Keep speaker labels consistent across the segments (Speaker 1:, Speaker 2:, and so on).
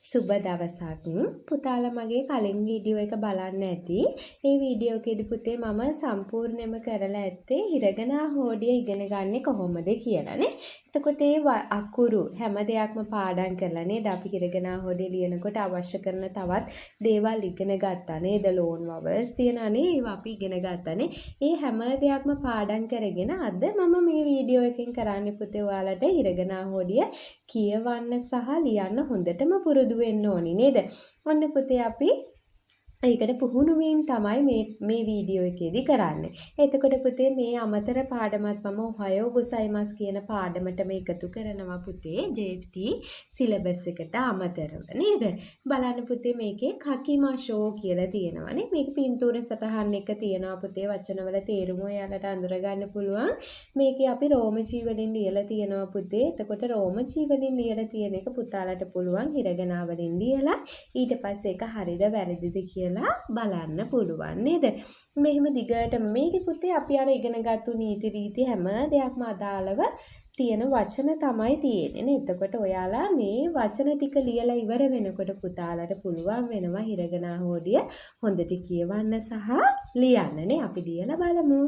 Speaker 1: සුබ දවසක් පුතාලා මගේ කලින් වීඩියෝ එක බලන්න ඇති. ඒ වීඩියෝ එකේදී පුතේ මම සම්පූර්ණයෙන්ම කරලා ඇත්තේ හිරගනා හෝඩිය ඉගෙන ගන්නේ කොහොමද කියලානේ. එතකොට ඒ අකුරු හැම දෙයක්ම පාඩම් කරලා නේද අපි හිරගනා හෝඩිය ලියනකොට අවශ්‍ය කරන තවත් දේවල් ඉගෙන ගත්තා නේද? ලෝන් වවර්ස් තියනනේ ඒවා අපි ඉගෙන ගත්තානේ. ඒ හැම දෙයක්ම පාඩම් කරගෙන අද මම මේ වීඩියෝ එකෙන් කරන්නේ පුතේ ඔයාලට හිරගනා හෝඩිය කියවන්න සහ ලියන්න හොඳටම පුරුදු වෙන්න ඕනි නේද? ඔන්න පුතේ අපි ඒකට පුහුණු වීම තමයි මේ වීඩියෝ එකේදී කරන්නේ. එතකොට පුතේ මේ අමතර පාඩමත් මම ඔහයෝ ගොසයිමස් කියන පාඩමටම එකතු කරනවා පුතේ JFT සිලබස් එකට අමතරව නේද? බලන්න පුතේ මේකේ කකිමාෂෝ කියලා තියෙනවානේ. මේක පින්තූර සටහන් එක තියෙනවා පුතේ වචනවල තේරුම ඔයාලට අඳුර ගන්න පුළුවන්. මේකේ අපි රෝමජී වලින් ලියලා තියෙනවා පුතේ. එතකොට රෝමජී වලින් ලියලා තියෙන එක පුතාලට පුළුවන් හිරගනා වලින් ලියලා ඊට පස්සේ ඒක හරිද වැරදිද කියලා බලන්න පුළුවන් නේද? මෙහෙම දිගටම මේකේ පුතේ අපි අර ඉගෙනගත්තු නීති රීති හැම දෙයක්ම අදාළව තියෙන වචන තමයි තියෙන්නේ නේ. එතකොට ඔයාලා මේ වචන ටික ලියලා ඉවර වෙනකොට පුතාලට පුළුවන් වෙනවා හිරගනා හෝඩිය හොඳට කියවන්න සහ ලියන්න නේ. අපි ලියලා බලමු.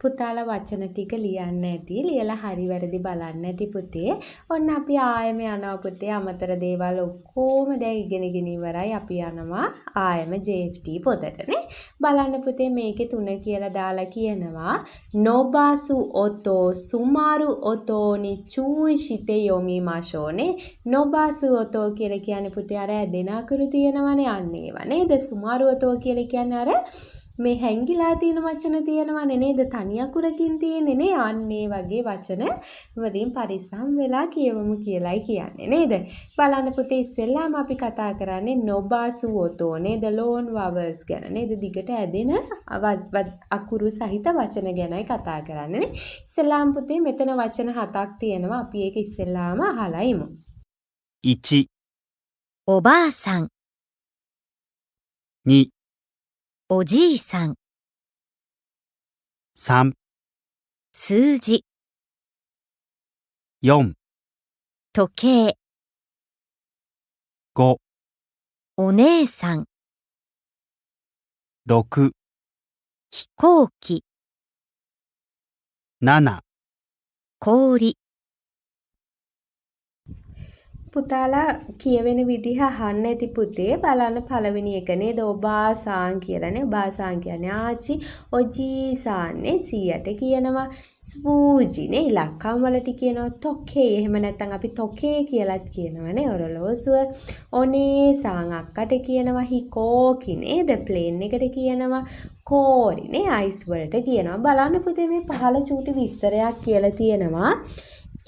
Speaker 1: පුතාලා වචන ටික ලියන්න ඇති. ලියලා හරි වැරදි බලන්න ඇති පුතේ. ඔන්න අපි ආයෙම යනවා පුතේ. අමතර දේවල් ඔක්කොම දැන් ඉගෙනගෙන ඉවරයි. අපි යනවා ආයෙම JFT පොතටනේ. බලන්න පුතේ මේකේ 3 කියලා දාලා කියනවා. නොබාසු ඔතෝ සුමාරු ඔතෝ ni චූයිෂිතේ යොමිමාෂෝනේ. නොබාසු ඔතෝ කියලා කියන්නේ පුතේ අර ඇදෙන අකුරු තියෙනවනේ අන්න ඒවා නේද? සුමාරු ඔතෝ කියලා කියන්නේ අර මේ හැංගිලා තියෙන වචන තියෙනවනේ නේද? තනි අකුරකින් තියෙන්නේ නේ. අන්න ඒ වගේ වචන වලින් පරිස්සම් වෙලා කියවමු කියලායි කියන්නේ නේද? බලන්න පුතේ ඉස්සෙල්ලාම අපි කතා කරන්නේ නොබාසු ඔතෝ නේද? ලෝන් වවර්ස් ගැන නේද? දිගට ඇදෙන අකුරු සහිත වචන ගැනයි කතා කරන්නේ නේ. ඉස්සෙල්ලාම පුතේ මෙතන වචන 7ක් තියෙනවා. අපි ඒක ඉස්සෙල්ලාම අහලා ඉමු.
Speaker 2: 1、
Speaker 3: おばあさん、
Speaker 2: 2、
Speaker 3: おじいさん、
Speaker 2: 3、
Speaker 3: 数字、
Speaker 2: 4、
Speaker 3: 時計、
Speaker 2: 5、
Speaker 3: お姉さん、
Speaker 2: 6、
Speaker 3: 飛行機、
Speaker 2: 7、
Speaker 3: 氷、
Speaker 1: පුතාලා කියවෙන විදිහ අහන්න ඇති පුතේ. බලන්න පළවෙනි එක නේද? ඔබාසාන් කියලානේ. ඔබාසාන් කියන්නේ ආච්චි. ඔජීසාන්නේ 100ට කියනවා. ස්වූජිනේ ඉලක්කම් වලට කියනවා. තොකේ. එහෙම නැත්නම් අපි තොකේ කියලාත් කියනවානේ ඔරලෝසුව. ඔනේසාන් අක්කට කියනවා. හිකෝකි නේද? ප්ලේන් එකට කියනවා. කෝරිනේ අයිස් වලට කියනවා. බලන්න පුතේ මේ පහළ චූටි විස්තරයක් කියලා තියෙනවා.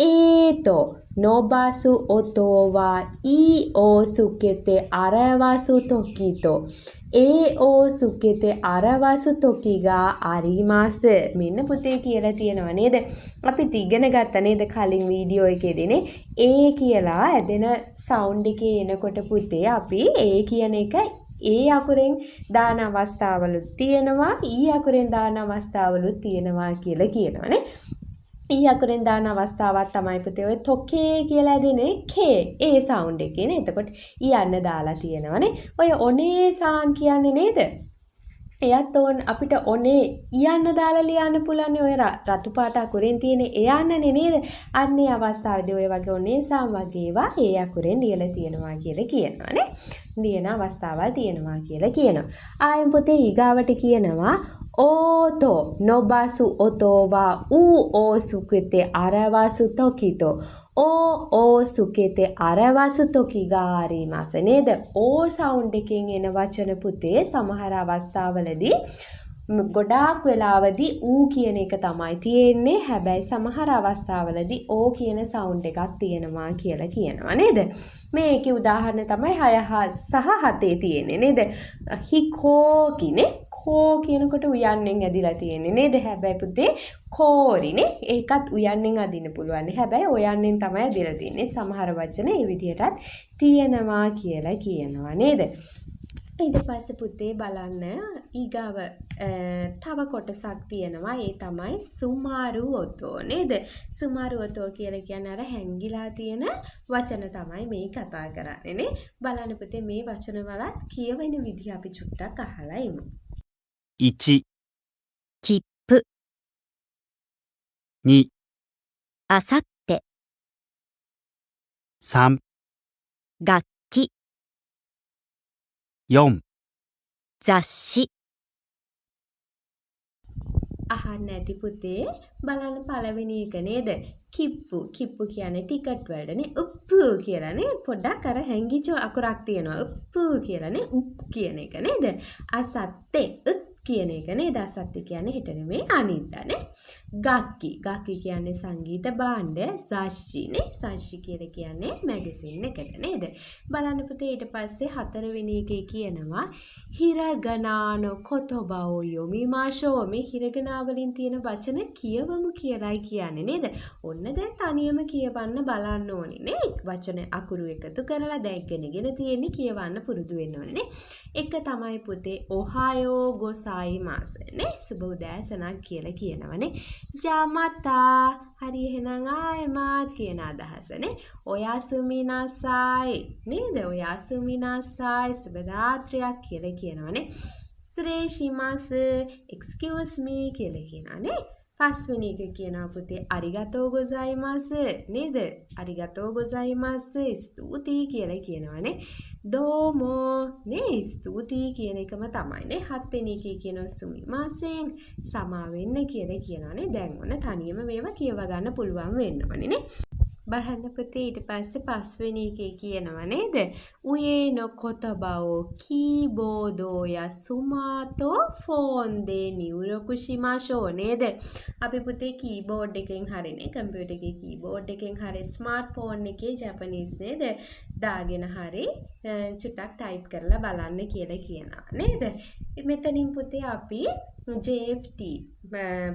Speaker 1: ඒතෝ නොබාසු ඔතෝවා ඊ ඕ සුකෙතේ අරවාසු තොකිතෝ ඒ ඕ සුකෙතේ අරවාසු තොකිගා අරිමාස. මෙන්න පුතේ කියලා තියෙනවා නේද? අපි ඉගෙන ගත්ත නේද කලින් වීඩියෝ එකේදීනේ ඒ කියලා ඇදෙන සවුන්ඩ් එකේ එනකොට පුතේ අපි ඒ කියන එක ඒ අකුරෙන් දාන අවස්ථාවලුත් තියෙනවා ඊ අකුරෙන් දාන අවස්ථාවලුත් තියෙනවා කියලා කියනවානේ. ඊ අකුරෙන් දාන අවස්ථාවක් තමයි පුතේ ඔය තොකේ කියලා ඇදෙන්නේ කේ ඒ සවුන්ඩ් එකේ නේ. එතකොට ඊ යන්න දාලා තියෙනවානේ. ඔය ඔනේසාන් කියන්නේ නේද? එයත් අපිට ඔනේ යන්න දාලා ලියන්න පුළුවන් ඔය රතු පාට අකුරෙන් තියෙන එයන්නනේ නේද? අන්නේ අවස්ථාවේදී ඔය වගේ ඔනේසාන් වගේ ඒවා ඒ අකුරෙන් ලියලා තියෙනවා කියලා කියනවානේ. ලියන අවස්ථාවල් තියෙනවා කියලා කියනවා. ආයෙත් පුතේ ඊගාවට කියනවා ඕතෝ නොබාසු ඔතෝවා ඌ ඕ සුකෙතේ අරවාසු තොකිතෝ ඕ සුකෙතේ අරවාසු තොකිගාරිමාස නේද? ඕ සවුන්ඩ් එකෙන් එන වචන පුතේ සමහර අවස්ථාවලදී ගොඩාක් වෙලාවදී ඌ කියන එක තමයි තියෙන්නේ. හැබැයි සමහර අවස්ථාවලදී ඕ කියන සවුන්ඩ් එකක් තියෙනවා කියලා කියනවා නේද? මේකේ උදාහරණ තමයි 6 සහ 7 තියෙන්නේ නේද? හිකෝකිනේ කෝ කියනකොට උයන්නෙන් ඇදිලා තියෙන්නේ නේද? හැබැයි පුතේ කෝරිනේ ඒකත් උයන්නෙන් අදින්න පුළුවන්. හැබැයි ඔයන්නෙන් තමයි ඇදිලා තියෙන්නේ. සමහර වචන ඒ විදිහටත් තියෙනවා කියලා කියනවා නේද? ඊට පස්සේ පුතේ බලන්න ඊගාව තව කොටසක් තියෙනවා. ඒ තමයි සුමාරු ඔතෝ නේද? සුමාරු ඔතෝ කියලා කියන්නේ අර හැංගිලා තියෙන වචන තමයි මේ කතා කරන්නේ නේ. බලන්න පුතේ මේ වචන වල කියවෙන විදිහ අපි චුට්ටක් අහලා ඉමු.
Speaker 2: 1、
Speaker 3: 切符、
Speaker 2: 2、
Speaker 3: あさって、
Speaker 2: 3、
Speaker 3: 楽器、
Speaker 2: 4、
Speaker 3: 雑誌、
Speaker 1: අහන්න ඇති පුතේ. බලන්න පළවෙනි එක නේද? කිප්පු. කිප්පු කියන්නේ ටිකට් වලටනේ. උප්පු කියලානේ. පොඩ්ඩක් අර හැංගිච්ච අකුරක් තියෙනවා. උප්පු කියලානේ. උප් කියන එක නේද? අසත්තේ උත් කියන එක නේද? අසත්තේ කියන්නේ හෙට නෙමෙයි අනිද්දානේ. ගක්කි. ගක්කි කියන්නේ සංගීත භාණ්ඩ. සාෂ්චිනේ. සාෂ්චි කියලා කියන්නේ මැගසින් එකට නේද? බලන්න පුතේ ඊට පස්සේ හතරවෙනි එකේ කියනවා හිරගනානෝ කොතොබාෝ යොමිමාෂෝ. මේ හිරගනා වලින් තියෙන වචන කියවමු කියලායි කියන්නේ නේද? ඔන්න දැන් තනියම කියවන්න බලන්න ඕනේ නේ. වචන අකුරු එකතු කරලා දැන් ඉගෙනගෙන තියෙන්නේ කියවන්න පුරුදු වෙන්න ඕනේ නේ. එක තමයි පුතේ ඔහායෝ ගොසායිමාස නේ. සුබ උදෑසනක් කියලා කියනවනේ. ජාමතා. හරි එහෙනම් ආයෙමත් කියන අදහසනේ. ඔයාසුමිනාසයි නේද? ඔයාසුමිනාසයි සුබ රාත්‍රියක් කියලා කියනවනේ. ස්ත්‍රේෂිමාස excuse me කියලා කියනවානේ. පස්වෙනි එක කියනවා පුතේ අරිගතෝ ගොසයිමාසු නේද? අරිගතෝ ගොසයිමාසු ස්තුතියි කියලා කියනවානේ. දෝමෝ නේ ස්තුතියි කියන එකම තමයිනේ. හත්වෙනි එකේ කියනවා සුමිමාසෙන් සමා වෙන්න කියලා කියනවානේ. දැන් ඔන්න තනියම මේවා කියව ගන්න පුළුවන් වෙන්න ඕනේ නේ. බලන්න පුතේ ඊට පස්සේ පස්වෙනි එකේ කියනවා නේද? උයේ නොකොතබෝ කීබෝඩෝ යසුමාතෝ ෆෝන් දේ නියුරොකුෂිමාෂෝ නේද? අපි පුතේ කීබෝඩ් එකෙන් හරිනේ කම්පියුටර් එකේ කීබෝඩ් එකෙන් හරි ස්මාර්ට් ෆෝන් එකේ ජපනීස් නේද? දාගෙන හරි චුට්ටක් ටයිප් කරලා බලන්න කියලා කියනවා නේද? මෙතනින් පුතේ අපි JFT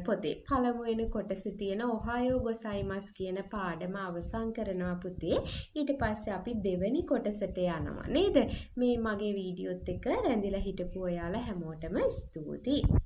Speaker 1: පොතේ පළමුවෙනි කොටසේ තියෙන ඔහායෝ ගොසයිමස් කියන පාඩම අවසන් කරනවා පුතේ. ඊට පස්සේ අපි දෙවෙනි කොටසට යනවා නේද? මේ මගේ වීඩියෝත් එක්ක රැඳිලා හිටපු ඔයාලා හැමෝටම ස්තුතියි.